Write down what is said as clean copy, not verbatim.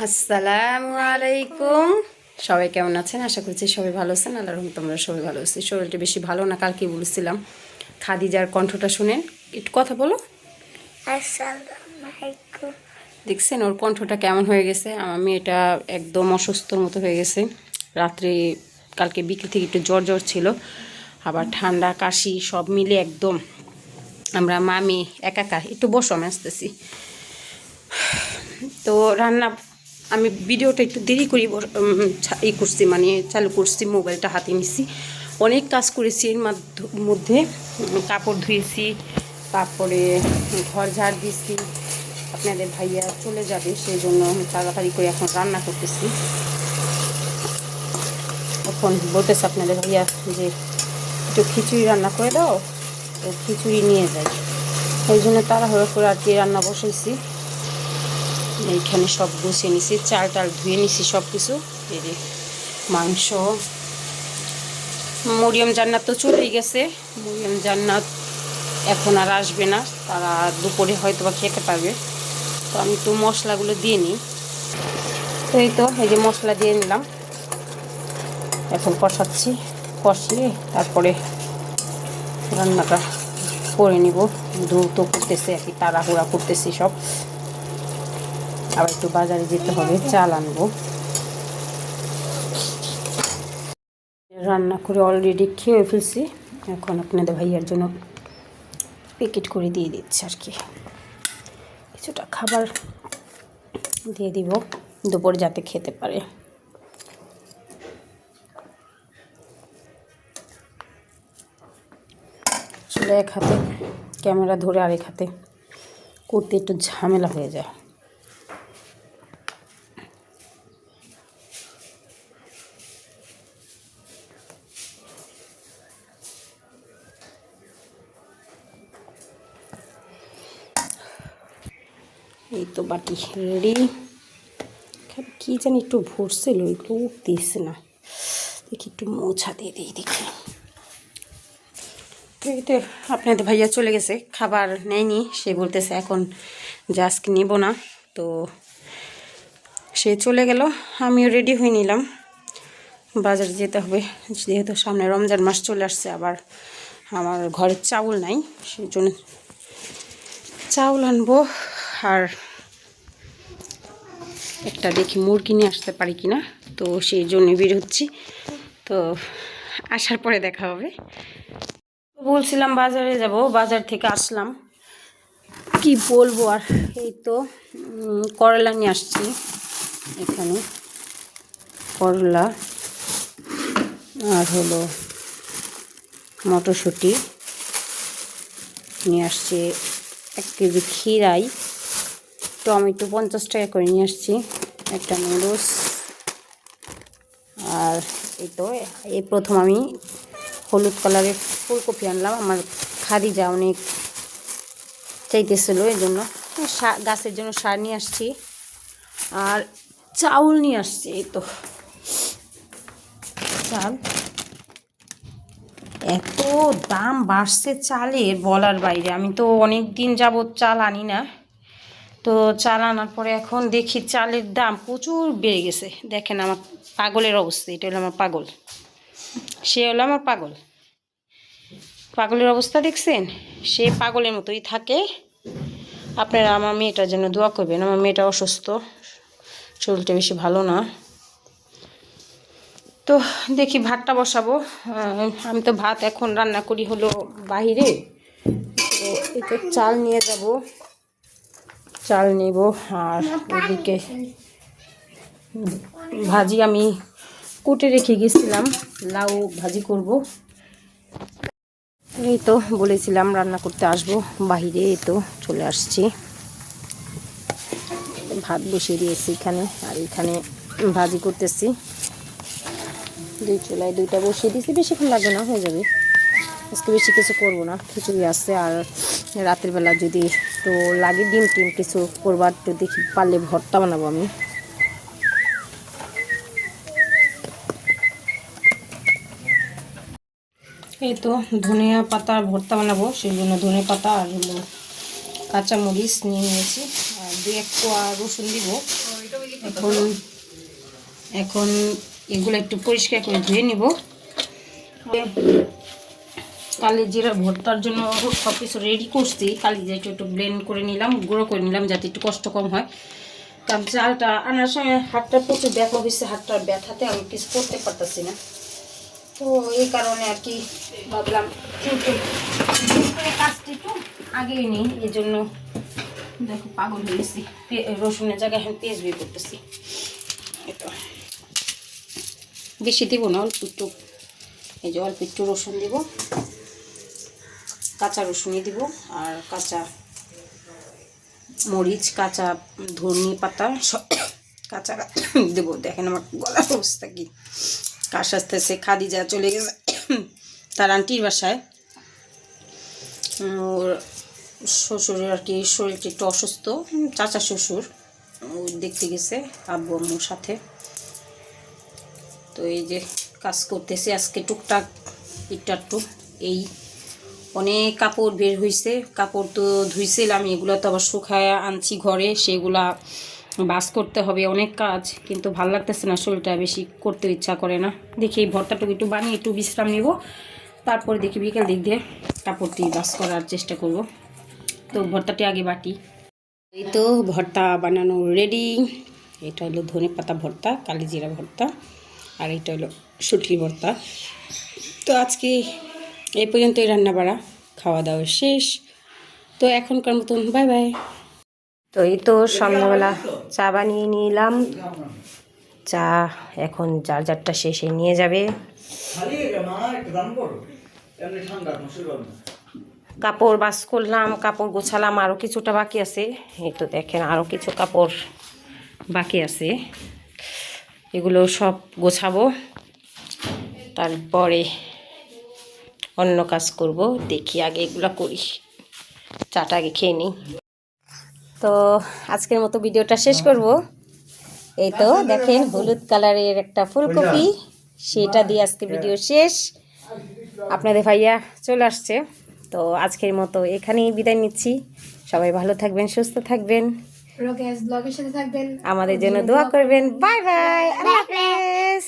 আসসালামু আলাইকুম। সবাই কেমন আছেন? আশা করছি সবাই ভালো আছেন। আল্লাহর রহমতে আমরা সবাই ভালো আছি। শরীরটা বেশি ভালো না, কালকে বলেছিলাম। খাদিজার কণ্ঠটা শুনেন, একটু কথা বলো। আসসালামু আলাইকুম। দেখছেন ওর কণ্ঠটা কেমন হয়ে গেছে? আমার মেয়েটা একদম অসুস্থর মতো হয়ে গেছে। রাত্রে কালকে বিকেল থেকে একটু জ্বর জ্বর ছিল, আবার ঠান্ডা কাশি সব মিলে একদম আমরা মামি একাকার। একটু বসো, আমি আসতেছি। তো রান্না আমি ভিডিওটা একটু দেরি করি ই করছি, মানে চালু করছি, মোবাইলটা হাতে নিছি। অনেক কাজ করেছি এর মধ্যে। কাপড় ধুয়েছি, তারপরে ঘর ঝাড় দিয়েছি। আপনাদের ভাইয়া চলে যাবে, সেই জন্য তাড়াতাড়ি করে এখন রান্না করতেছি। এখন বলতেছে আপনাদের ভাইয়া যে একটু খিচুড়ি রান্না করে দাও, তো খিচুড়ি নিয়ে যাই। এই জন্য তাড়াহুড়ো করে আর কি রান্না বসাইছি। এইখানে সব গুছিয়ে নিছি, চাল টাল ধুয়ে নিছি সব কিছু। এই যে মাংস। মরিয়ম জান্নাত তো চলেই গেছে। মরিয়ম জান্নাত এখন আর আসবে না, তারা দুপুরে হয়তো বা খেতে পারবে। তো আমি তো মশলাগুলো দিয়ে নিই। তো এই যে মশলা দিয়ে নিলাম, এখন কষাচ্ছি। কষিয়ে তারপরে রান্নাটা করে নিব। দ্রুত করতেছি আর কি, তাড়াহুড়া করতেছি সব। আবার একটু বাজারে যেতে হবে, চাল আনবো। রান্না করে অলরেডি খেয়ে ফেলছি। এখন আপনাদের ভাইয়ার জন্য প্যাকেট করে দিয়ে দিচ্ছি আর কি। কিছুটা খাবার দিয়ে দিব দুপুরে যাতে খেতে পারে। আসলে এক হাতে ক্যামেরা ধরে আরেক হাতে করতে একটু ঝামেলা হয়ে যায়। এই তো বাটি রেডি। কী জানি একটু ভরছিল, একটু উঠতেছে না, দেখি একটু মোছা দিয়ে দিই দেখি। তো আপনাদের ভাইয়া চলে গেছে, খাবার নেয়নি। সে বলতেছে এখন যে আজকে নেব না। তো সে চলে গেল, আমিও রেডি হয়ে নিলাম। বাজারে যেতে হবে, যেহেতু সামনে রমজান মাস চলে আসছে। আবার আমার ঘরে চাউল নাই, সেই জন্য চাউল আনবো। আর একটা দেখি মুরগি নিয়ে আসতে পারি কিনা, তো সেই জন্য বের হচ্ছি। তো আসার পরে দেখা হবে। বলছিলাম বাজারে যাব, বাজার থেকে আসলাম। কি বলবো আর, এই তো করলা নিয়ে আসছি। এখানে করলা আর হলো মটরশুঁটি নিয়ে আসছি, 1 কেজি খিরাই, টমেটো 50 টাকা করে নিয়ে আসছি, একটা নুডলস। আর এই তো এই প্রথম আমি হলুদ কালারের ফুলকপি আনলাম। আমার খাদিজা অনেক চাইতেছিল, এই জন্য গাছের জন্য সার নিয়ে আসছি। আর চাউল নিয়ে আসছি, এই তো চাল। এত দাম বাড়ছে চালের বলার বাইরে। আমি তো অনেক দিন যাবৎ চাল আনি না, তো চাল আনার পরে এখন দেখি চালের দাম প্রচুর বেড়ে গেছে। দেখেন আমার পাগলের অবস্থা, এটা হলো আমার পাগল, সে হলো আমার পাগল। পাগলের অবস্থা দেখছেন? সে পাগলের মতোই থাকে। আপনারা আমার মেয়েটার জন্য দোয়া করবেন। আমার মেয়েটা অসুস্থ, শরীরটা বেশি ভালো না। তো দেখি ভাতটা বসাবো। আমি তো ভাত এখন রান্না করি হলো বাহিরে। তো এই তো চাল নিয়ে যাব, চাল নেব। আর ওদিকে ভাজি আমি কুটে রেখে গেছিলাম, লাউ ভাজি করব। এই তো বলেছিলাম রান্না করতে আসবো বাহিরে, এই তো চলে আসছি। ভাত বসিয়ে দিয়েছি এখানে, আর এখানে ভাজি করতেছি। 2 চুলায় 2টা বসিয়ে দিয়েছি, বেশিক্ষণ লাগবে না, হয়ে যাবে। আজকে বেশি কিছু করবো না, খিচুড়ি আছে। আর রাতের বেলা যদি একটু লাগে ডিম টিম কিছু করবার, একটু দেখি পারলে ভর্তা বানাবো আমি। এই তো ধনিয়া পাতার ভর্তা বানাবো, সেই জন্য ধনে পাতা আর হলো কাঁচামরিচ নিয়ে নিয়েছি। আর এক কোয়া রসুন দিব। এখন এখন এগুলো একটু পরিষ্কার করে ধুয়ে নিব। কালি জিরা ভর্তার জন্য সব কিছু রেডি করছি। কালি জিরা একটু ব্লেন্ড করে নিলাম, গুঁড়ো করে নিলাম যাতে একটু কষ্ট কম হয়। কারণ চালটা আনার সময় হাতটা প্রচুর ব্যথা হয়েছে, হাতটার ব্যথাতে আমি কিছু করতে পারতেছি না। তো এই কারণে আর কি ভাবলাম একটু কাজটা একটু আগেই নিই, এই জন্য দেখো পাগল হয়ে গেছি। রসুনের জায়গায় এখন পেঁয়াজ বের করতেছি। এটা বেশি দিব না, অল্প একটু, এই যে অল্প একটু রসুন দিব, কাঁচা রসুনই দিব, আর কাঁচা মরিচ, কাঁচা ধনিয়া পাতা সব কাঁচা দেবো। দেখেন আমার গলার অবস্থা কি, কাশ আসতেছে। খাদিজা চলে গেছে তার আন্টির বাসায়, ওর শ্বশুরের আর কি শরীরটা একটু অসুস্থ, চাচা শ্বশুর ও দেখতে গেছে আব্বু আম্মুর সাথে। তো এই যে কাজ করতেছে আজকে টুকটাক একটু। এই অনেক কাপড় বের হয়েছে, কাপড় তো ধুইছিলাম, এগুলো তো আবার শুকায় আনছি ঘরে, সেগুলা বাস করতে হবে, অনেক কাজ। কিন্তু ভালো লাগতেছে না, শরীরটা বেশি করতে ইচ্ছা করে না। দেখি এই ভর্তাটুকু একটু বানিয়ে একটু বিশ্রাম নিব, তারপরে দেখি বিকেল দিক দিয়ে কাপড়টি বাস করার চেষ্টা করব। তো ভর্তাটি আগে বাটি। এই তো ভর্তা বানানো রেডি। এটা হলো ধনেপাতা ভর্তা, কালিজিরা ভর্তা, আর এটা হলো শুটকি ভর্তা। তো আজকে এই পর্যন্তই রান্না বাড়া, খাওয়া দাওয়া শেষ। তো এখনকার মতন বাই বাই। তো এই তো সন্ধ্যাবেলা চা বানিয়ে নিলাম, চা এখন যার যারটা শেষে নিয়ে যাবে। কাপড় বাস করলাম, কাপড় গোছালাম, আরও কিছুটা বাকি আছে। এই তো দেখেন আরও কিছু কাপড় বাকি আছে, এগুলো সব গোছাবো, তারপরে অন্য কাজ করব। দেখি আগে এগুলো করি, চাটা আগে খেয়ে নিই। তো আজকের মতো ভিডিওটা শেষ করব। এই তো দেখেন হলুদ কালারের একটা ফুলকপি, সেটা দিয়ে আজকে ভিডিও শেষ। আপনাদের ভাইয়া চলে আসছে। তো আজকের মতো এখানেই বিদায় নিচ্ছি। সবাই ভালো থাকবেন, সুস্থ থাকবেন, ব্লগের সাথে থাকবেন, আমাদের জন্য দোয়া করবেন। বাই বাই, আল্লাহ হাফেজ।